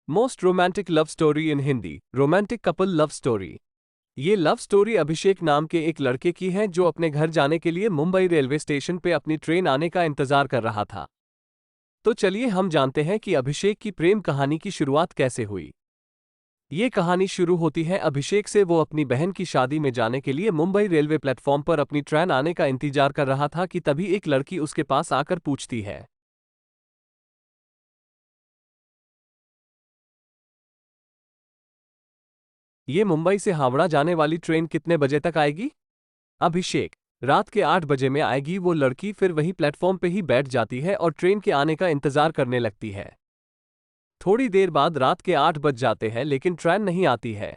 Most romantic love story in Hindi, romantic couple love story. ये love story अभिषेक नाम के एक लड़के की है जो अपने घर जाने के लिए मुंबई रेलवे स्टेशन पे अपनी ट्रेन आने का इंतजार कर रहा था। तो चलिए हम जानते हैं कि अभिषेक की प्रेम कहानी की शुरुआत कैसे हुई। ये कहानी शुरू होती है अभिषेक से। वो अपनी बहन की शादी में जाने के लिए मुंबई रेलवे प्लेटफॉर्म पर अपनी ट्रेन आने का इंतजार कर रहा था कि तभी एक लड़की उसके पास आकर पूछती है, ये मुंबई से हावड़ा जाने वाली ट्रेन कितने बजे तक आएगी? अभिषेक, रात के 8 बजे में आएगी। वो लड़की फिर वही प्लेटफॉर्म पे ही बैठ जाती है और ट्रेन के आने का इंतजार करने लगती है। थोड़ी देर बाद रात के 8 बज जाते हैं लेकिन ट्रेन नहीं आती है।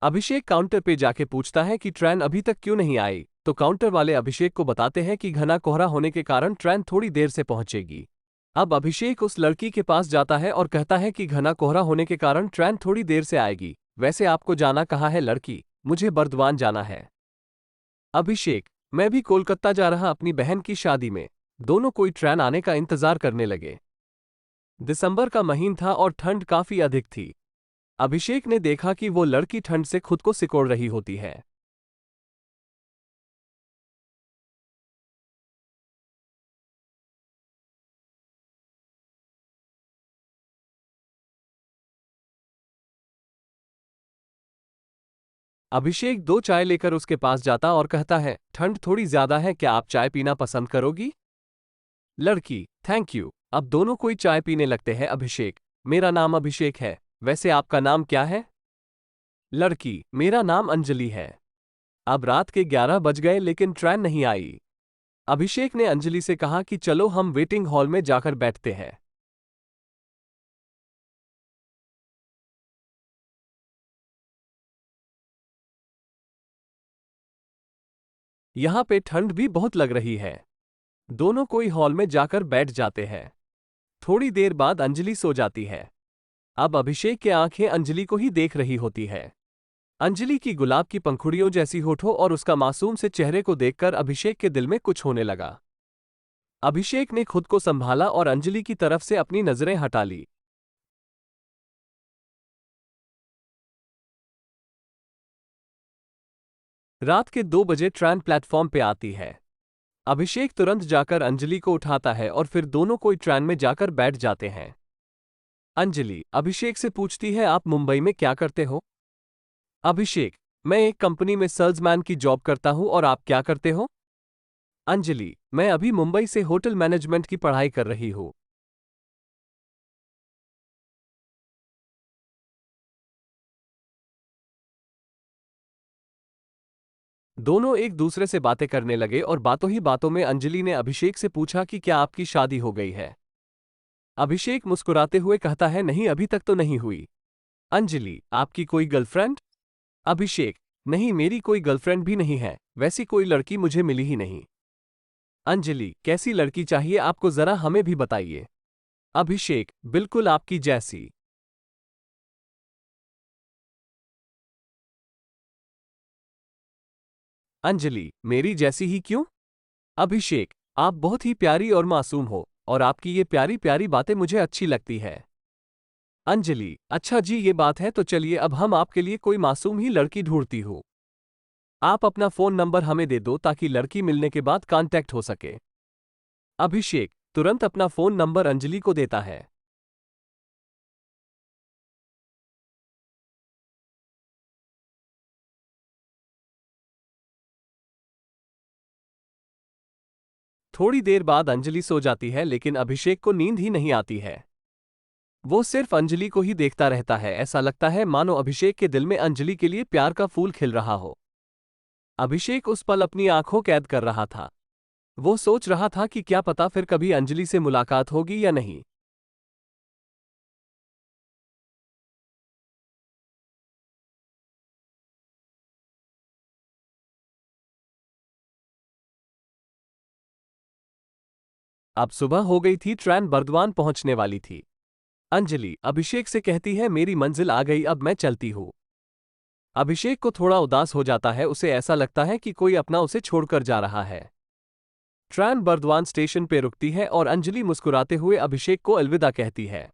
अभिषेक काउंटर पे जाके पूछता है कि ट्रेन अभी तक क्यों नहीं आई, तो काउंटर वाले अभिषेक को बताते हैं कि घना कोहरा होने के कारण ट्रेन थोड़ी देर से पहुंचेगी। अब अभिषेक उस लड़की के पास जाता है और कहता है कि घना कोहरा होने के कारण ट्रेन थोड़ी देर से आएगी। वैसे आपको जाना कहाँ है? लड़की, मुझे बर्दवान जाना है। अभिषेक, मैं भी कोलकाता जा रहा अपनी बहन की शादी में। दोनों कोई ट्रेन आने का इंतजार करने लगे। दिसंबर का महीन था और ठंड काफी अधिक थी। अभिषेक ने देखा कि वो लड़की ठंड से खुद को सिकोड़ रही होती है। अभिषेक 2 चाय लेकर उसके पास जाता और कहता है, ठंड थोड़ी ज्यादा है, क्या आप चाय पीना पसंद करोगी? लड़की, थैंक यू। अब दोनों कोई चाय पीने लगते हैं। अभिषेक, मेरा नाम अभिषेक है, वैसे आपका नाम क्या है? लड़की, मेरा नाम अंजलि है। अब रात के 11 बज गए लेकिन ट्रेन नहीं आई। अभिषेक ने अंजलि से कहा कि चलो हम वेटिंग हॉल में जाकर बैठते हैं। यहां पे ठंड भी बहुत लग रही है। दोनों कोई हॉल में जाकर बैठ जाते हैं। थोड़ी देर बाद अंजलि सो जाती है। अब अभिषेक की आंखें अंजलि को ही देख रही होती है। अंजलि की गुलाब की पंखुड़ियों जैसी होठों और उसका मासूम से चेहरे को देखकर अभिषेक के दिल में कुछ होने लगा। अभिषेक ने खुद को संभाला और अंजलि की तरफ से अपनी नजरें हटा ली। रात के 2 बजे ट्रेन प्लेटफॉर्म पे आती है। अभिषेक तुरंत जाकर अंजलि को उठाता है और फिर दोनों कोई ट्रेन में जाकर बैठ जाते हैं। अंजलि अभिषेक से पूछती है, आप मुंबई में क्या करते हो? अभिषेक, मैं एक कंपनी में सेल्समैन की जॉब करता हूं और आप क्या करते हो? अंजलि, मैं अभी मुंबई से होटल मैनेजमेंट की पढ़ाई कर रही हूं। दोनों एक दूसरे से बातें करने लगे और बातों ही बातों में अंजलि ने अभिषेक से पूछा कि क्या आपकी शादी हो गई है? अभिषेक मुस्कुराते हुए कहता है, नहीं अभी तक तो नहीं हुई। अंजलि, आपकी कोई गर्लफ्रेंड? अभिषेक, नहीं मेरी कोई गर्लफ्रेंड भी नहीं है, वैसी कोई लड़की मुझे मिली ही नहीं। अंजलि, कैसी लड़की चाहिए आपको, जरा हमें भी बताइए। अभिषेक, बिल्कुल आपकी जैसी। अंजलि, मेरी जैसी ही क्यों? अभिषेक, आप बहुत ही प्यारी और मासूम हो और आपकी ये प्यारी प्यारी बातें मुझे अच्छी लगती है। अंजलि, अच्छा जी ये बात है, तो चलिए अब हम आपके लिए कोई मासूम ही लड़की ढूंढती हूँ। आप अपना फोन नंबर हमें दे दो ताकि लड़की मिलने के बाद कांटेक्ट हो सके। अभिषेक तुरंत अपना फोन नंबर अंजलि को देता है। थोड़ी देर बाद अंजलि सो जाती है लेकिन अभिषेक को नींद ही नहीं आती है। वो सिर्फ अंजलि को ही देखता रहता है। ऐसा लगता है मानो अभिषेक के दिल में अंजलि के लिए प्यार का फूल खिल रहा हो। अभिषेक उस पल अपनी आंखों कैद कर रहा था। वो सोच रहा था कि क्या पता फिर कभी अंजलि से मुलाकात होगी या नहीं। अब सुबह हो गई थी, ट्रेन बर्दवान पहुंचने वाली थी। अंजलि अभिषेक से कहती है, मेरी मंजिल आ गई, अब मैं चलती हूं। अभिषेक को थोड़ा उदास हो जाता है। उसे ऐसा लगता है कि कोई अपना उसे छोड़कर जा रहा है। ट्रेन बर्दवान स्टेशन पे रुकती है और अंजलि मुस्कुराते हुए अभिषेक को अलविदा कहती है।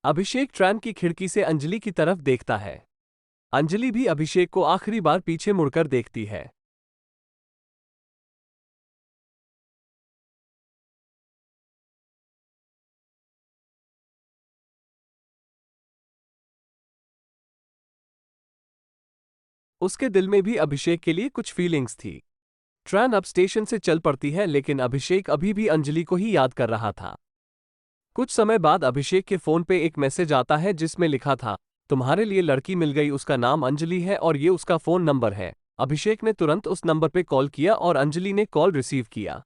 अभिषेक ट्रेन की खिड़की से अंजलि की तरफ देखता है। अंजलि भी अभिषेक को आखिरी बार पीछे मुड़कर देखती है। उसके दिल में भी अभिषेक के लिए कुछ फीलिंग्स थी। ट्रेन अब स्टेशन से चल पड़ती है, लेकिन अभिषेक अभी भी अंजलि को ही याद कर रहा था। कुछ समय बाद अभिषेक के फोन पे एक मैसेज आता है जिसमें लिखा था, तुम्हारे लिए लड़की मिल गई, उसका नाम अंजलि है और ये उसका फोन नंबर है। अभिषेक ने तुरंत उस नंबर पे कॉल किया और अंजलि ने कॉल रिसीव किया।